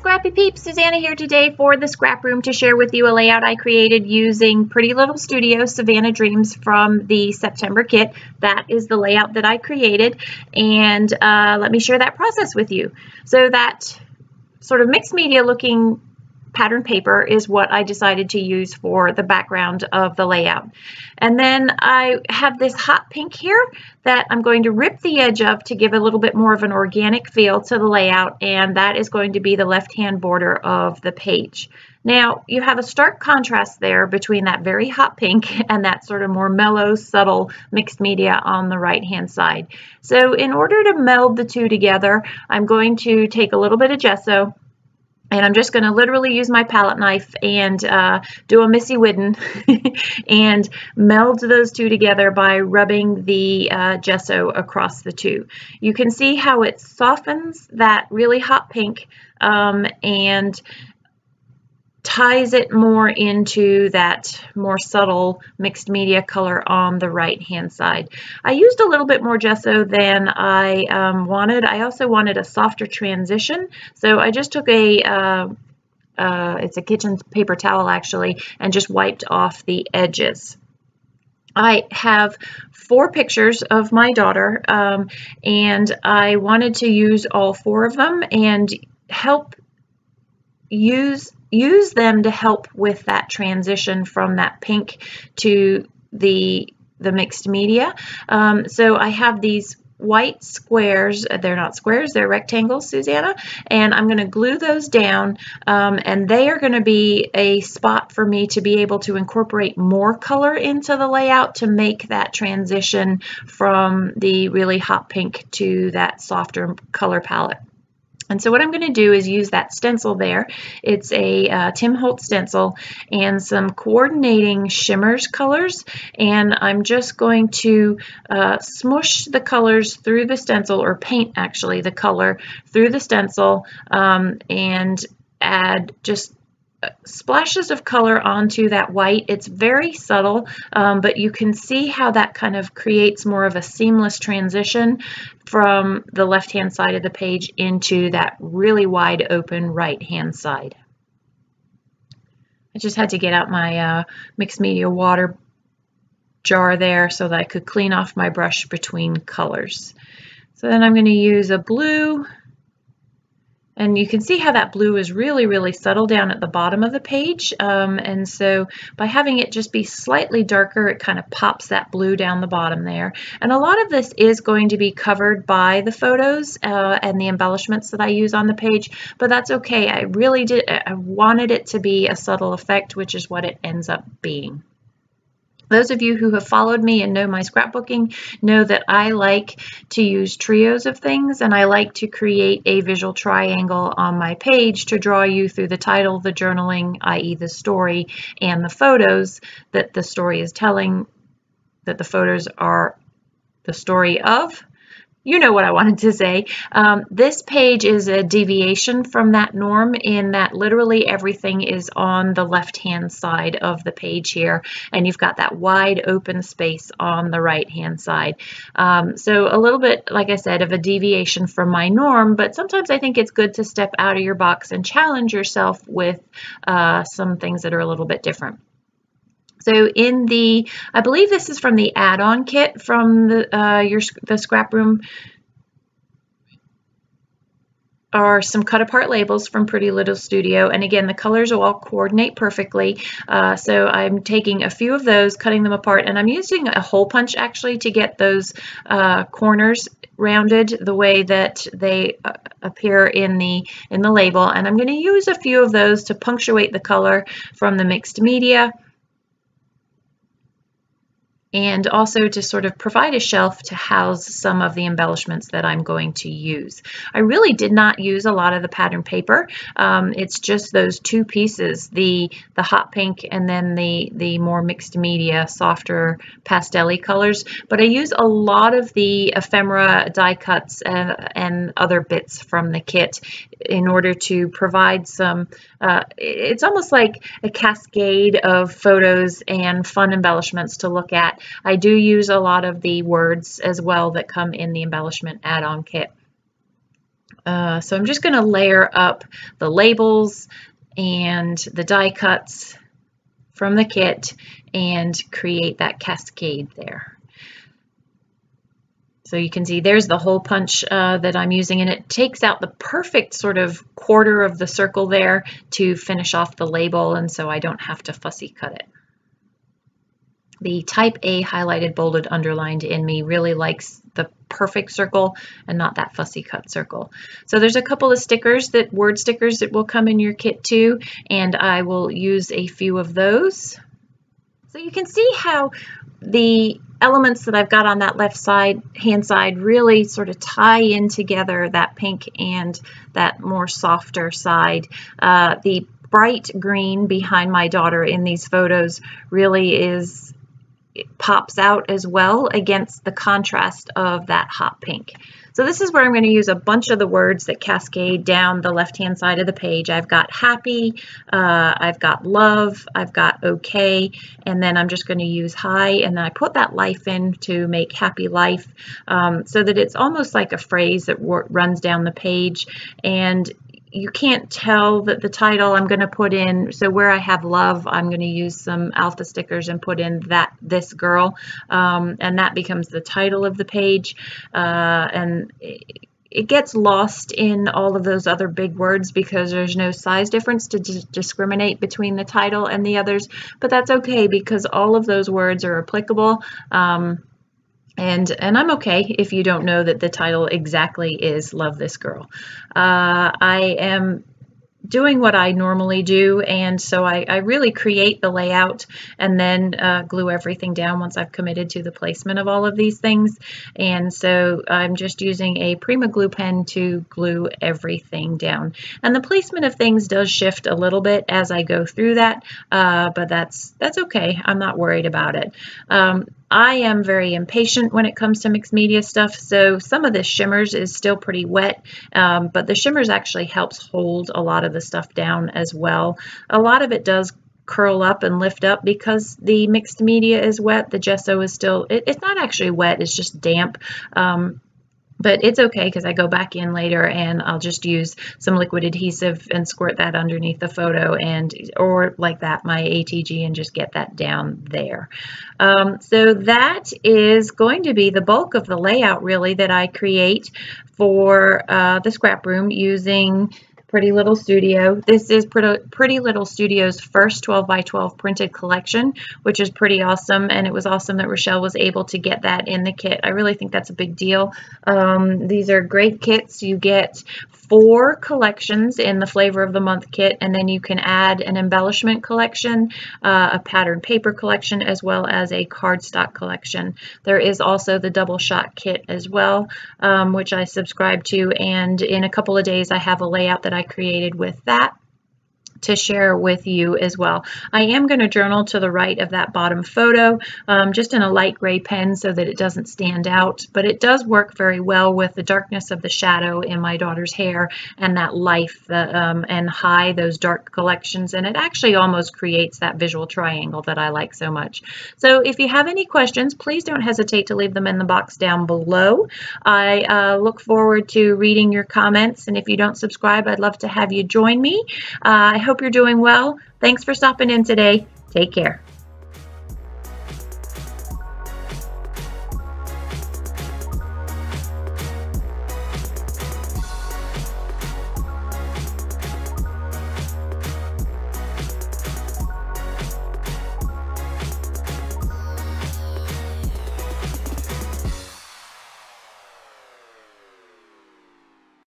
Scrappy Peeps, Suzanna here today for the Scraproom to share with you a layout I created using Pretty Little Studio Savannah Dreams from the September kit. That is the layout that I created, and let me share that process with you. So that sort of mixed media looking pattern paper is what I decided to use for the background of the layout. And then I have this hot pink here that I'm going to rip the edge of to give a little bit more of an organic feel to the layout, and that is going to be the left-hand border of the page. Now, you have a stark contrast there between that very hot pink and that sort of more mellow, subtle mixed media on the right-hand side. So in order to meld the two together, I'm going to take a little bit of gesso, and I'm just going to literally use my palette knife and do a Missy Whidden and meld those two together by rubbing the gesso across the two. You can see how it softens that really hot pink and ties it more into that more subtle mixed media color on the right hand side. I used a little bit more gesso than I wanted. I also wanted a softer transition, so I just took it's a kitchen paper towel actually, and just wiped off the edges. I have 4 pictures of my daughter, and I wanted to use all 4 of them and help use them to help with that transition from that pink to the mixed media. So I have these white squares. They're not squares, they're rectangles, Suzanna, and I'm going to glue those down, and they are going to be a spot for me to be able to incorporate more color into the layout to make that transition from the really hot pink to that softer color palette. And so what I'm going to do is use that stencil there. It's a Tim Holtz stencil and some coordinating shimmers colors, and I'm just going to smush the colors through the stencil, or paint actually the color through the stencil, and add just splashes of color onto that white. It's very subtle, but you can see how that kind of creates more of a seamless transition from the left hand side of the page into that really wide open right hand side. I just had to get out my mixed media water jar there so that I could clean off my brush between colors. So then I'm going to use a blue. And you can see how that blue is really, really subtle down at the bottom of the page. And so by having it just be slightly darker, it kind of pops that blue down the bottom there. And a lot of this is going to be covered by the photos and the embellishments that I use on the page, but that's okay. I wanted it to be a subtle effect, which is what it ends up being. Those of you who have followed me and know my scrapbooking know that I like to use trios of things, and I like to create a visual triangle on my page to draw you through the title, the journaling, i.e. the story, and the photos that the story is telling, that the photos are the story of. You know what I wanted to say. This page is a deviation from that norm in that literally everything is on the left-hand side of the page here, and you've got that wide open space on the right-hand side. So a little bit, like I said, of a deviation from my norm, but sometimes I think it's good to step out of your box and challenge yourself with some things that are a little bit different. So in the, I believe this is from the add-on kit from the Scraproom, are some cut-apart labels from Pretty Little Studio, and again the colors will all coordinate perfectly. So I'm taking a few of those, cutting them apart, and I'm using a hole punch actually to get those corners rounded the way that they appear in the label, and I'm going to use a few of those to punctuate the color from the mixed media, and also to sort of provide a shelf to house some of the embellishments that I'm going to use. I really did not use a lot of the pattern paper. It's just those 2 pieces, the hot pink and then the more mixed media, softer pastel-y colors. But I use a lot of the ephemera die cuts and other bits from the kit in order to provide some, it's almost like a cascade of photos and fun embellishments to look at. I do use a lot of the words as well that come in the embellishment add-on kit. So I'm just going to layer up the labels and the die cuts from the kit and create that cascade there. So you can see there's the hole punch that I'm using, and it takes out the perfect sort of quarter of the circle there to finish off the label, and so I don't have to fussy cut it. The type A highlighted, bolded, underlined in me really likes the perfect circle and not that fussy cut circle. So there's a couple of stickers, word stickers that will come in your kit too, and I will use a few of those. So you can see how the elements that I've got on that left side, hand side, really sort of tie in together, that pink and that more softer side. The bright green behind my daughter in these photos really it pops out as well against the contrast of that hot pink. So this is where I'm going to use a bunch of the words that cascade down the left-hand side of the page. I've got happy, I've got love, I've got okay, and then I'm just going to use hi, and then I put that life in to make happy life, so that it's almost like a phrase that runs down the page. And you can't tell that the title I'm going to put in, so where I have love, I'm going to use some alpha stickers and put in this girl, and that becomes the title of the page, and it gets lost in all of those other big words because there's no size difference to discriminate between the title and the others, but that's okay because all of those words are applicable. And I'm okay if you don't know that the title exactly is Love This Girl. I am doing what I normally do, and so I really create the layout and then glue everything down once I've committed to the placement of all of these things. And so I'm just using a Prima glue pen to glue everything down. And the placement of things does shift a little bit as I go through that, but that's okay. I'm not worried about it. I am very impatient when it comes to mixed media stuff, so some of this shimmers is still pretty wet, but the shimmers actually helps hold a lot of the stuff down as well. A lot of it does curl up and lift up because the mixed media is wet. The gesso is still, it's not actually wet, it's just damp. But it's okay because I go back in later and I'll just use some liquid adhesive and squirt that underneath the photo, or like that, my ATG, and just get that down there. So that is going to be the bulk of the layout really that I create for the scrap room using Pretty Little Studio. This is Pretty Little Studio's first 12 by 12 printed collection, which is pretty awesome, and it was awesome that Rochelle was able to get that in the kit. I really think that's a big deal. These are great kits. You get 4 collections in the Flavor of the Month kit, and then you can add an embellishment collection, a pattern paper collection, as well as a cardstock collection. There is also the double shot kit as well, which I subscribe to, and in a couple of days I have a layout that I created with that to share with you as well. I am going to journal to the right of that bottom photo, just in a light gray pen so that it doesn't stand out, but it does work very well with the darkness of the shadow in my daughter's hair and that life and high, those dark collections, and it actually almost creates that visual triangle that I like so much. So if you have any questions, please don't hesitate to leave them in the box down below. I look forward to reading your comments, and if you don't subscribe, I'd love to have you join me. I hope you're doing well. Thanks for stopping in today. Take care.